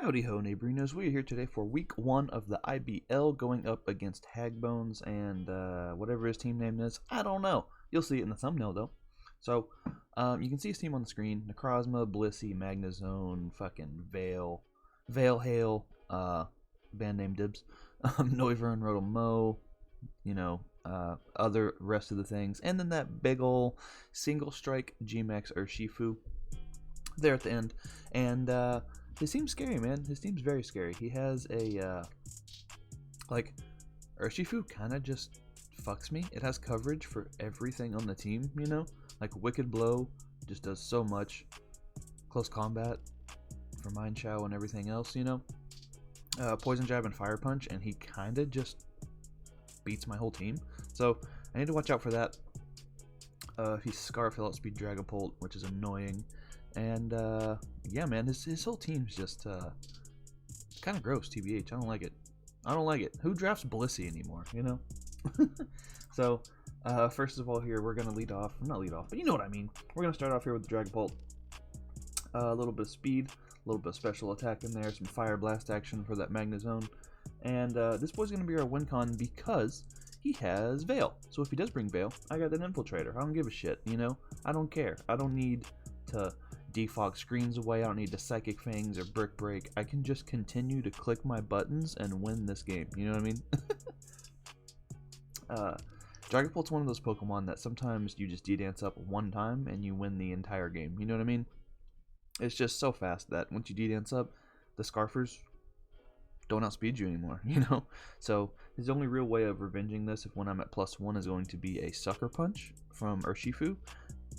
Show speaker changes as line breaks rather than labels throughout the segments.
Howdy ho, neighborinos. We are here today for week 1 of the IBL, going up against HaggBonez and whatever his team name is. I don't know. You'll see it in the thumbnail though. So you can see his team on the screen: Necrozma, Blissey, Magnezone, fucking Veilhail, band name Dibs, Noivern, Rotomo, you know, other rest of the things, and then that big ol' single strike GMAX'd Urshifu there at the end. And his team's scary, man. His team's very scary. He has a like, Urshifu kind of just fucks me. It has coverage for everything on the team, you know, like Wicked Blow just does so much, close combat for Mind Chow and everything else, you know, Poison Jab and Fire Punch, and he kind of just beats my whole team. So I need to watch out for that. He's Scarf, he'll outspeed Dragapult, which is annoying. And yeah, man, his whole team's just kind of gross, TBH. I don't like it. I don't like it. Who drafts Blissey anymore, you know? So first of all here, we're going to lead off. Not lead off, but you know what I mean. We're going to start off here with the Dragapult. A little bit of speed, a little bit of special attack in there, some Fire Blast action for that Magnezone. And this boy's going to be our win con because he has Veil. So if he does bring Veil, I got that Infiltrator. I don't give a shit, you know? I don't care. I don't need to defog screens away. I don't need to Psychic Fangs or Brick Break. I can just continue to click my buttons and win this game. You know what I mean? Dragapult's one of those Pokemon that sometimes you just D-Dance up one time and you win the entire game. You know what I mean? It's just so fast that once you D-Dance up, the Scarfers don't outspeed you anymore, you know? So his only real way of revenging this, if when I'm at +1, is going to be a Sucker Punch from Urshifu.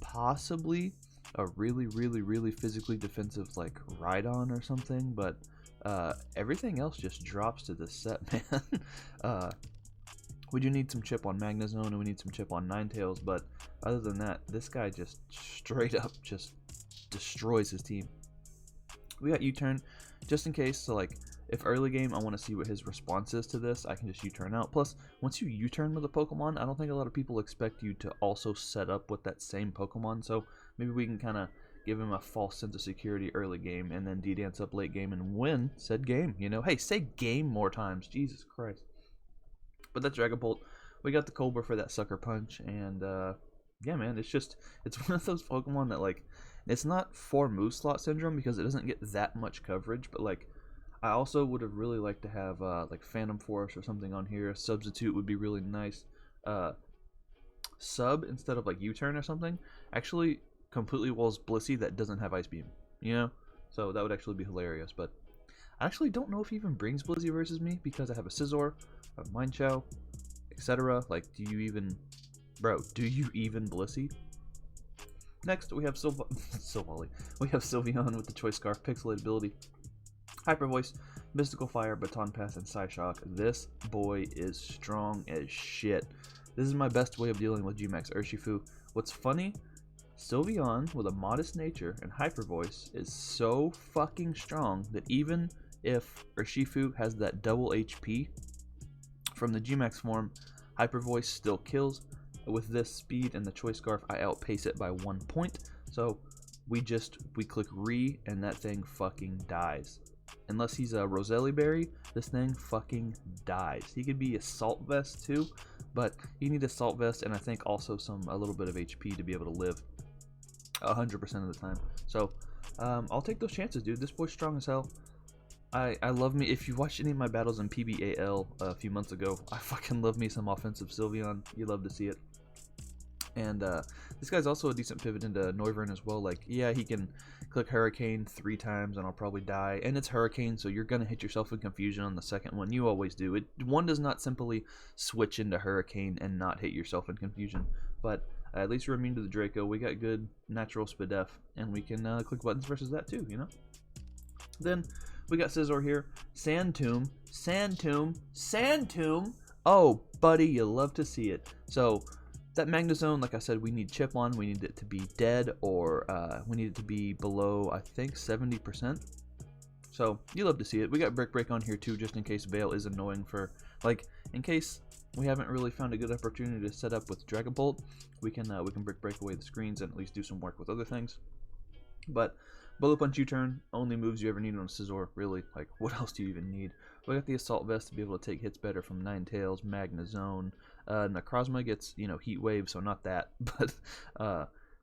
Possibly a really physically defensive like Rhydon or something, but everything else just drops to the set, man. We do need some chip on Magnezone and we need some chip on Ninetales, but other than that, this guy just straight up just destroys his team. We got U-turn just in case, so like if early game I want to see what his response is to this, I can just U-turn out. Plus, once you U-turn with a Pokemon, I don't think a lot of people expect you to also set up with that same Pokemon, so maybe we can kind of give him a false sense of security early game and then D-Dance up late game and win said game, you know? Hey, say game more times, Jesus Christ. But that's Dragapult. We got the Cobra for that Sucker Punch, and yeah, man, it's one of those Pokemon that, like, it's not for Move Slot Syndrome because it doesn't get that much coverage, but like, I also would have really liked to have like Phantom Force or something on here. A substitute would be really nice. Sub instead of like U-turn or something actually completely walls Blissey that doesn't have Ice Beam, you know? So that would actually be hilarious, but I actually don't know if he even brings Blissey versus me because I have a Scizor, a Mind Chow, etc. Like, do you even Blissey? Next, we have Silvally. We have Sylveon with the Choice Scarf, Pixelated ability, Hyper Voice, Mystical Fire, Baton Pass, and Psyshock. This boy is strong as shit. This is my best way of dealing with GMAX'd Urshifu. What's funny, Sylveon with a modest nature and Hyper Voice is so fucking strong that even if Urshifu has that double HP from the GMAX form, Hyper Voice still kills. With this speed and the Choice Scarf, I outpace it by 1 point. So we click Re and that thing fucking dies. Unless he's a Roselli Berry, this thing fucking dies. He could be a Salt Vest too, but you need a Salt Vest and I think also a little bit of HP to be able to live 100% of the time. So I'll take those chances, dude. This boy's strong as hell. I love me. If you watched any of my battles in PBAL a few months ago, I fucking love me some offensive Sylveon. You love to see it. And this guy's also a decent pivot into Noivern as well. Like, yeah, he can click Hurricane 3 times and I'll probably die. And it's Hurricane, so you're going to hit yourself in confusion on the second one. You always do. One does not simply switch into Hurricane and not hit yourself in confusion. But at least we're immune to the Draco. We got good natural Spadef, and we can click buttons versus that too, you know? Then we got Scizor here. Sand Tomb. Oh, buddy, you love to see it. So that Magnezone, like I said, we need chip on. We need it to be dead, or we need it to be below, I think, 70%. So you love to see it. We got Brick Break on here too, just in case Veil is annoying for, like, in case we haven't really found a good opportunity to set up with Dragapult, we can Brick Break away the screens and at least do some work with other things. But Bullet Punch U-Turn, only moves you ever need on a Scizor, really. Like, what else do you even need? We got the Assault Vest to be able to take hits better from Ninetales, Magnezone. Necrozma gets, Heat Wave, so not that, but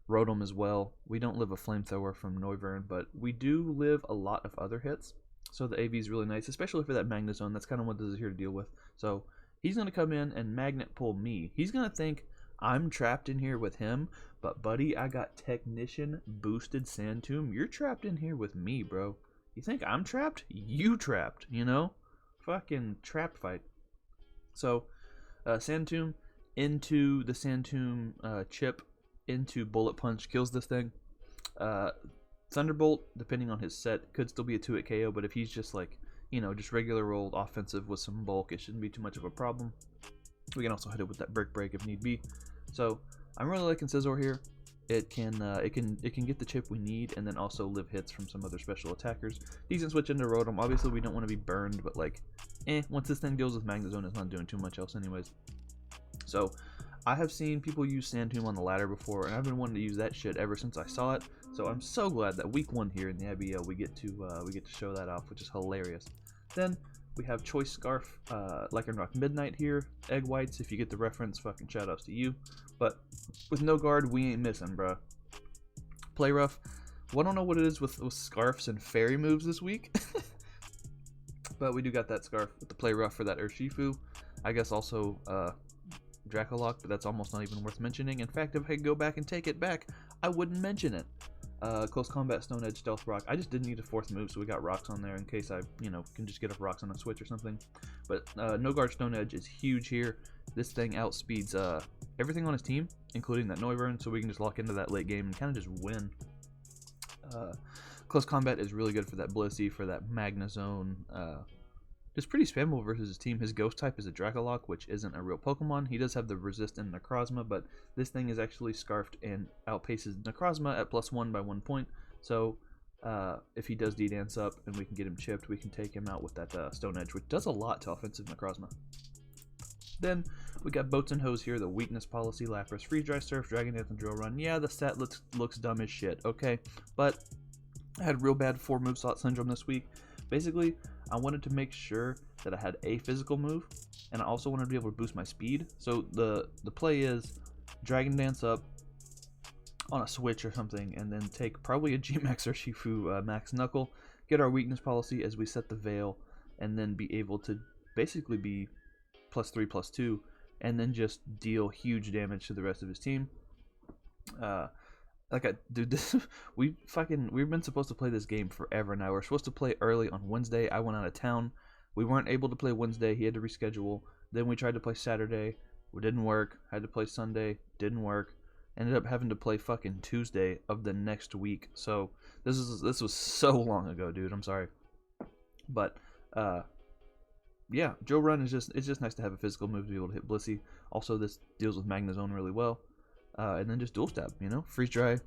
Rotom as well. We don't live a Flamethrower from Noivern, but we do live a lot of other hits. So the AV is really nice, especially for that Magnezone. That's kind of what this is here to deal with. So he's going to come in and Magnet Pull me. He's going to think I'm trapped in here with him, but buddy, I got Technician boosted Sandtomb. You're trapped in here with me, bro. You think I'm trapped? You trapped, Fucking trap fight. So, Sandtomb into the Sandtomb chip into Bullet Punch kills this thing. Thunderbolt, depending on his set, could still be a 2-hit KO, but if he's just like, just regular old offensive with some bulk, it shouldn't be too much of a problem. We can also hit it with that Brick Break if need be. So I'm really liking Scizor here. It can get the chip we need, and then also live hits from some other special attackers. Decent switch into Rotom. Obviously, we don't want to be burned, but like, once this thing deals with Magnezone, it's not doing too much else anyways. So I have seen people use Sandtomb on the ladder before, and I've been wanting to use that shit ever since I saw it. So I'm so glad that week 1 here in the IBL we get to show that off, which is hilarious. Then we have Choice Scarf, Lycanroc Midnight here, Egg Whites. If you get the reference, fucking shoutouts to you. But with no guard, we ain't missing, bruh. Play Rough. Well, I don't know what it is with scarfs and fairy moves this week, but we do got that scarf with the Play Rough for that Urshifu. I guess also Dracolock, but that's almost not even worth mentioning. In fact, if I could go back and take it back, I wouldn't mention it. Close Combat, Stone Edge, Stealth Rock. I just didn't need a 4th move, so we got rocks on there in case I, can just get up rocks on a switch or something. But No Guard Stone Edge is huge here. This thing outspeeds everything on his team, including that Noivern, so we can just lock into that late game and kind of just win. Close Combat is really good for that Blissey, for that Magnezone. Just pretty spammable versus his team. His Ghost type is a Dracolock, which isn't a real Pokemon. He does have the resist in Necrozma, but this thing is actually scarfed and outpaces Necrozma at +1 by 1 point. So if he does D-Dance up and we can get him chipped, we can take him out with that Stone Edge, which does a lot to offensive Necrozma. Then we got Boats and Hose here, the Weakness Policy, Lapras, Freeze Dry Surf, Dragon Dance, and Drill Run. Yeah, the stat looks dumb as shit, okay? But I had real bad 4 move slot syndrome this week. Basically, I wanted to make sure that I had a physical move, and I also wanted to be able to boost my speed. So the play is Dragon Dance up on a switch or something, and then take probably a GMAX'd Urshifu Max Knuckle, get our Weakness Policy as we set the Veil, and then be able to basically be +3/+2, and then just deal huge damage to the rest of his team. Dude, we've been supposed to play this game forever now. We're supposed to play early on Wednesday. I went out of town. We weren't able to play Wednesday. He had to reschedule. Then we tried to play Saturday. It didn't work. Had to play Sunday. Didn't work. Ended up having to play fucking Tuesday of the next week. So this was so long ago, dude. I'm sorry. But yeah, Drill Run is it's just nice to have a physical move to be able to hit Blissey. Also, this deals with Magnezone really well. And then just Dual Stab, Freeze Dry.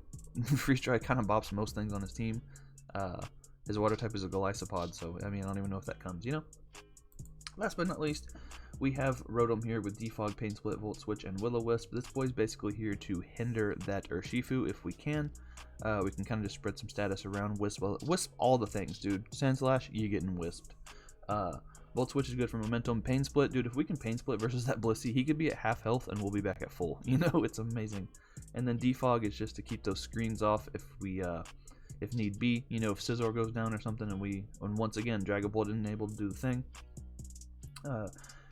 Freeze Dry kind of bops most things on his team. His water type is a Golisopod, so I don't even know if that comes, Last but not least, we have Rotom here with Defog, Pain Split, Volt Switch, and Will-O-Wisp. This boy's basically here to hinder that Urshifu if we can. We can kind of just spread some status around. Wisp all the things, dude. Sandslash, you getting wisped. Volt Switch is good for momentum. Pain Split, dude, if we can Pain Split versus that Blissey, he could be at half health and we'll be back at full. It's amazing. And then Defog is just to keep those screens off if we, if need be. If Scizor goes down or something and once again, Dragapult isn't able to do the thing.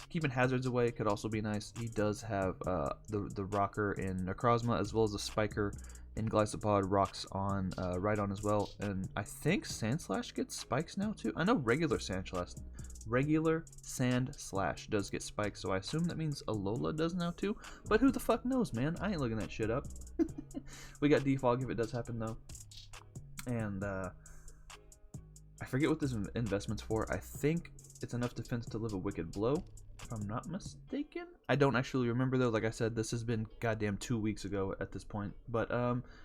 Keeping hazards away could also be nice. He does have the Rocker in Necrozma as well as the Spiker in Glisopod, rocks on Rhydon as well. And I think Sandslash gets spikes now too. I know regular Sandslash does get spikes, so I assume that means Alola does now too. But who the fuck knows, man? I ain't looking that shit up. We got Defog if it does happen though. And I forget what this investment's for. I think it's enough defense to live a Wicked Blow, if I'm not mistaken. I don't actually remember though. Like I said, this has been goddamn 2 weeks ago at this point. But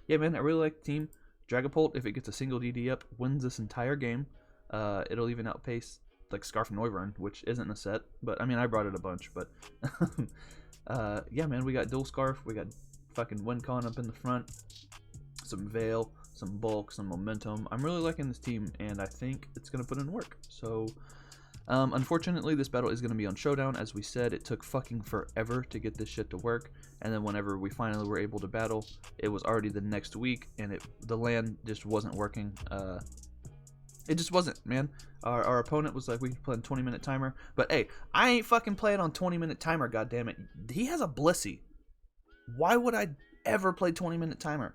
yeah, man, I really like the team. Dragapult, if it gets a single DD up, wins this entire game. It'll even outpace like Scarf Noivern, which isn't a set, but I brought it a bunch. But yeah, man, we got Dual Scarf, we got fucking Wincon up in the front, some Veil, some bulk, some momentum. I'm really liking this team, and I think it's going to put in work. So, unfortunately, this battle is going to be on Showdown. As we said, it took fucking forever to get this shit to work, and then whenever we finally were able to battle, it was already the next week, and the land just wasn't working. It just wasn't, man. Our opponent was like, we can play on 20-minute timer, but hey, I ain't fucking playing on 20-minute timer, goddammit. He has a Blissey. Why would I ever play 20-minute timer?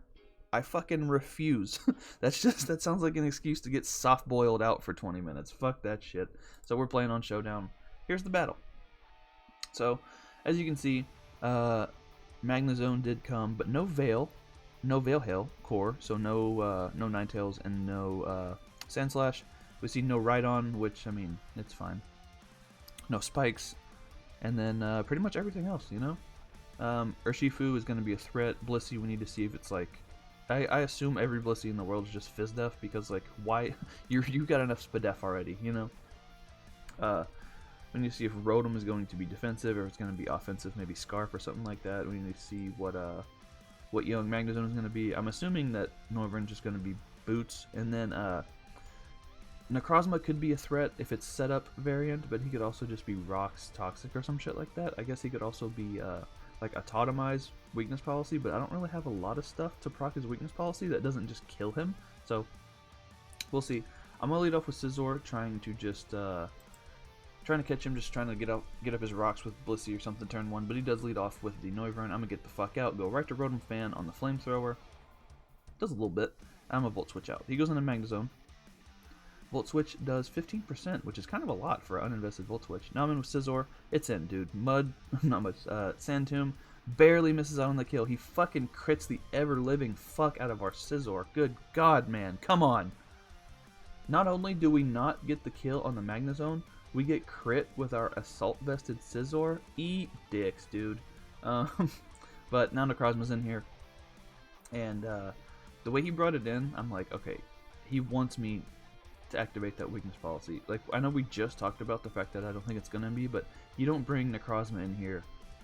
I fucking refuse. That sounds like an excuse to get soft boiled out for 20 minutes. Fuck that shit. So we're playing on Showdown. Here's the battle. So, as you can see, Magnezone did come, but no Veil Hail core, so no Ninetales and no Sandslash. We see no Rhydon, which, I mean, it's fine. No Spikes, and then pretty much everything else, you know? Urshifu is going to be a threat. Blissey, we need to see if it's like... I assume every Blissey in the world is just Fizdef, because, like, why... you got enough Spadef already, you know? We need to see if Rotom is going to be defensive, or if it's going to be offensive, maybe Scarf or something like that. We need to see what young Magnezone is going to be. I'm assuming that Noivern's just going to be Boots, and then Necrozma could be a threat if it's setup variant, but he could also just be Rocks Toxic or some shit like that. I guess he could also be like a Totemize weakness policy, but I don't really have a lot of stuff to proc his weakness policy that doesn't just kill him, so we'll see. I'm gonna lead off with Scizor, trying to just trying to catch him, just trying to get up his rocks with Blissey or something turn 1, but he does lead off with the Noivern. I'm gonna get the fuck out, go right to Rotom Fan on the Flamethrower. Does a little bit. I'm gonna Volt Switch out. He goes into Magnezone. Volt Switch does 15%, which is kind of a lot for an uninvested Volt Switch. Now I'm in with Scizor. It's in, dude. Sand Tomb barely misses out on the kill. He fucking crits the ever-living fuck out of our Scizor. Good God, man. Come on. Not only do we not get the kill on the Magnezone, we get crit with our Assault-vested Scizor. Eat dicks, dude. But now Necrozma's in here. And the way he brought it in, I'm like, okay, he wants me to activate that weakness policy. Like, I know we just talked about the fact that I don't think it's gonna be, but you don't bring Necrozma in here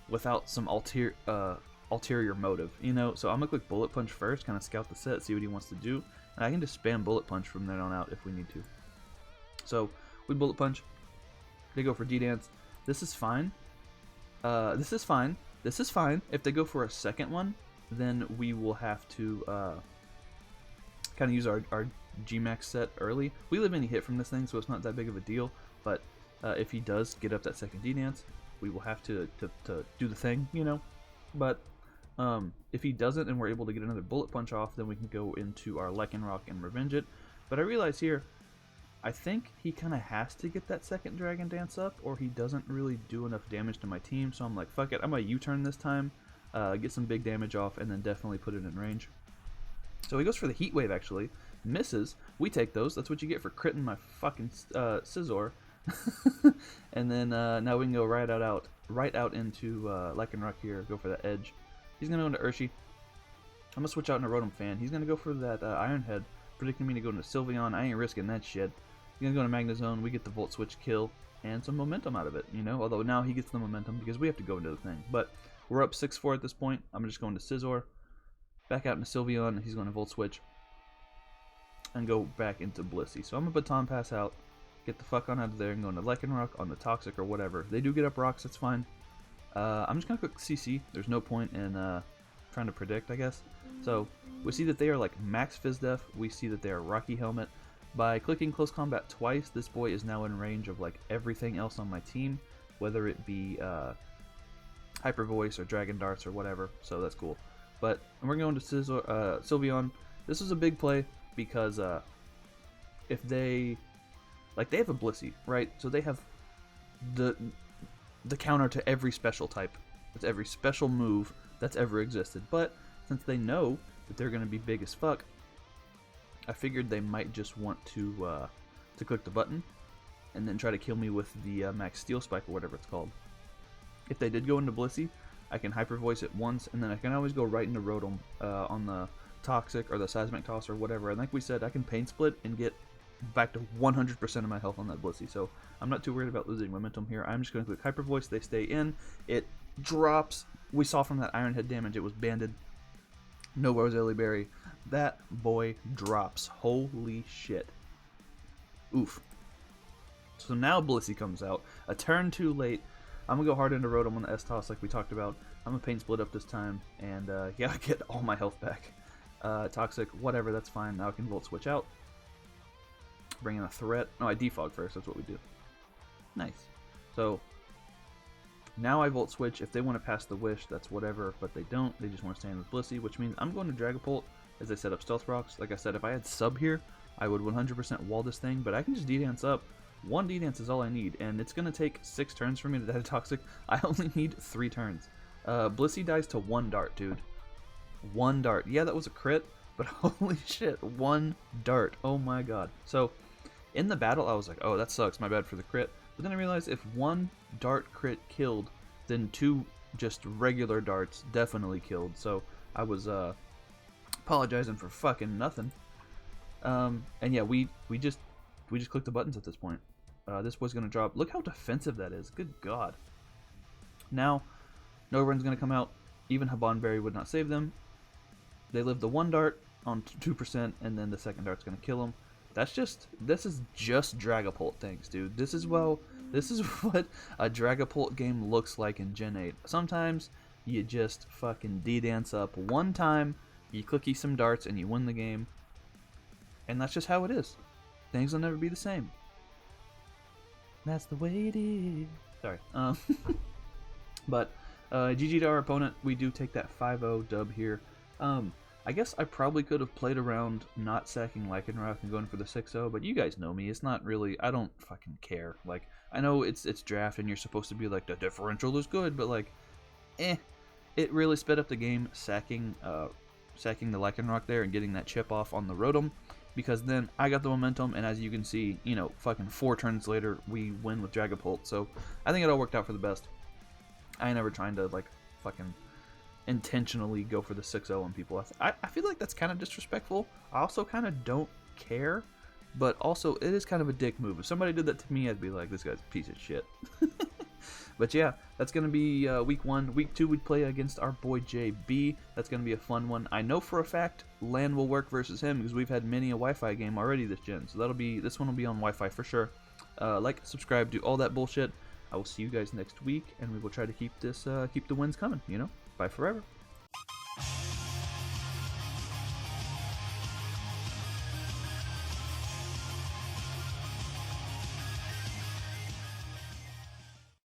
without some ulterior motive, you know? So I'm gonna click Bullet Punch first, kind of scout the set, see what he wants to do, and I can just spam Bullet Punch from then on out if we need to. So we Bullet Punch. They go for D-Dance. This is fine. This is fine. This is fine. If they go for a second one, then we will have to kind of use our GMAX set early. We live any hit from this thing, so it's not that big of a deal, but if he does get up that second D-Dance, we will have to do the thing, you know? But if he doesn't and we're able to get another Bullet Punch off, then we can go into our Lycanroc and Revenge it. But I realize here, I think he kind of has to get that second Dragon Dance up, or he doesn't really do enough damage to my team, so I'm like, fuck it, I'm going to U-turn this time, get some big damage off, and then definitely put it in range. So he goes for the Heat Wave, actually. Misses. We take those. That's what you get for critting my fucking Scizor. And then now we can go right out into Lycanroc here, go for that Edge. He's going to go into Urshi. I'm going to switch out into Rotom Fan. He's going to go for that Iron Head, predicting me to go into Sylveon. I ain't risking that shit. He's going to go into Magnezone. We get the Volt Switch kill and some momentum out of it, you know? Although now he gets the momentum because we have to go into the thing. But we're up 6-4 at this point. I'm just going to Scizor. Back out into Sylveon. He's going to Volt Switch. And go back into Blissey. So I'm going to Baton Pass out. Get the fuck on out of there and go into Lycanroc on the Toxic or whatever. They do get up rocks. That's fine. I'm just going to click CC. There's no point in trying to predict, I guess. So we see that they are like max Fizdef. We see that they are Rocky Helmet. By clicking Close Combat twice, this boy is now in range of like everything else on my team, whether it be Hyper Voice or Dragon Darts or whatever. So that's cool. But we're going to Sylveon. This is a big play because if they have a Blissey, right? So they have the counter to every special type. It's every special move that's ever existed. But since they know that they're going to be big as fuck, I figured they might just want to click the button and then try to kill me with the Max Steel Spike or whatever it's called. If they did go into Blissey, I can Hyper Voice it once, and then I can always go right into Rotom on the Toxic or the Seismic Toss or whatever. And like we said, I can Pain Split and get back to 100% of my health on that Blissey. So I'm not too worried about losing momentum here. I'm just going to click Hyper Voice. They stay in. It drops. We saw from that Iron Head damage, it was banded. No Roselli Berry. That boy drops. Holy shit. Oof. So now Blissey comes out. A turn too late. I'm going to go hard into Rotom on the S-Toss like we talked about. I'm going to Pain Split up this time. And yeah, get all my health back. Toxic, whatever, that's fine. Now I can Volt Switch out. Bring in a threat. No, I defog first. That's what we do. Nice. So now I Volt Switch. If they want to pass the Wish, that's whatever. But they don't. They just want to stand with Blissey, which means I'm going to Dragapult as I set up Stealth Rocks. Like I said, if I had Sub here, I would 100% wall this thing. But I can just D-Dance up. One D-Dance is all I need. And it's going to take 6 turns for me to die to Toxic. I only need 3 turns. Blissey dies to 1 dart, dude. 1 dart. Yeah, that was a crit. But holy shit, 1 dart. Oh my god. So in the battle, I was like, oh, that sucks. My bad for the crit. But then I realized if 1 dart crit killed, then 2 just regular darts definitely killed. So I was apologizing for fucking nothing. And yeah, we just click the buttons at this point. This boy's gonna drop. Look how defensive that is. Good god. Now, Novarin's gonna come out. Even Habanberry would not save them. They live the 1 dart on 2%, and then the second dart's gonna kill them. This is just JustDragapultThings, dude. This is what a Dragapult game looks like in Gen 8. Sometimes you just fucking D-Dance up 1 time, you clicky some darts, and you win the game. And that's just how it is. Things will never be the same. That's the way it is. Sorry. But GG to our opponent. We do take that 5-0 dub here. I guess I probably could have played around not sacking Lycanroc and going for the 6-0, but you guys know me. It's not really, I don't fucking care. Like, I know it's draft and you're supposed to be like, the differential is good, but like, it really sped up the game sacking the Lycanroc there and getting that chip off on the Rotom, because then I got the momentum, and as you can see, you know, fucking 4 turns later, we win with Dragapult. So I think it all worked out for the best. I ain't never trying to like fucking intentionally go for the 6-0 on people. I feel like that's kind of disrespectful. I also kind of don't care, but also it is kind of a dick move. If somebody did that to me, I'd be like, this guy's a piece of shit. But yeah, that's going to be week 1. Week 2, we'd play against our boy JB. That's going to be a fun one. I know for a fact LAN will work versus him because we've had many a Wi-Fi game already this gen. So this one will be on Wi-Fi for sure. Like, subscribe, do all that bullshit. I will see you guys next week, and we will try to keep the wins coming, you know? Bye forever.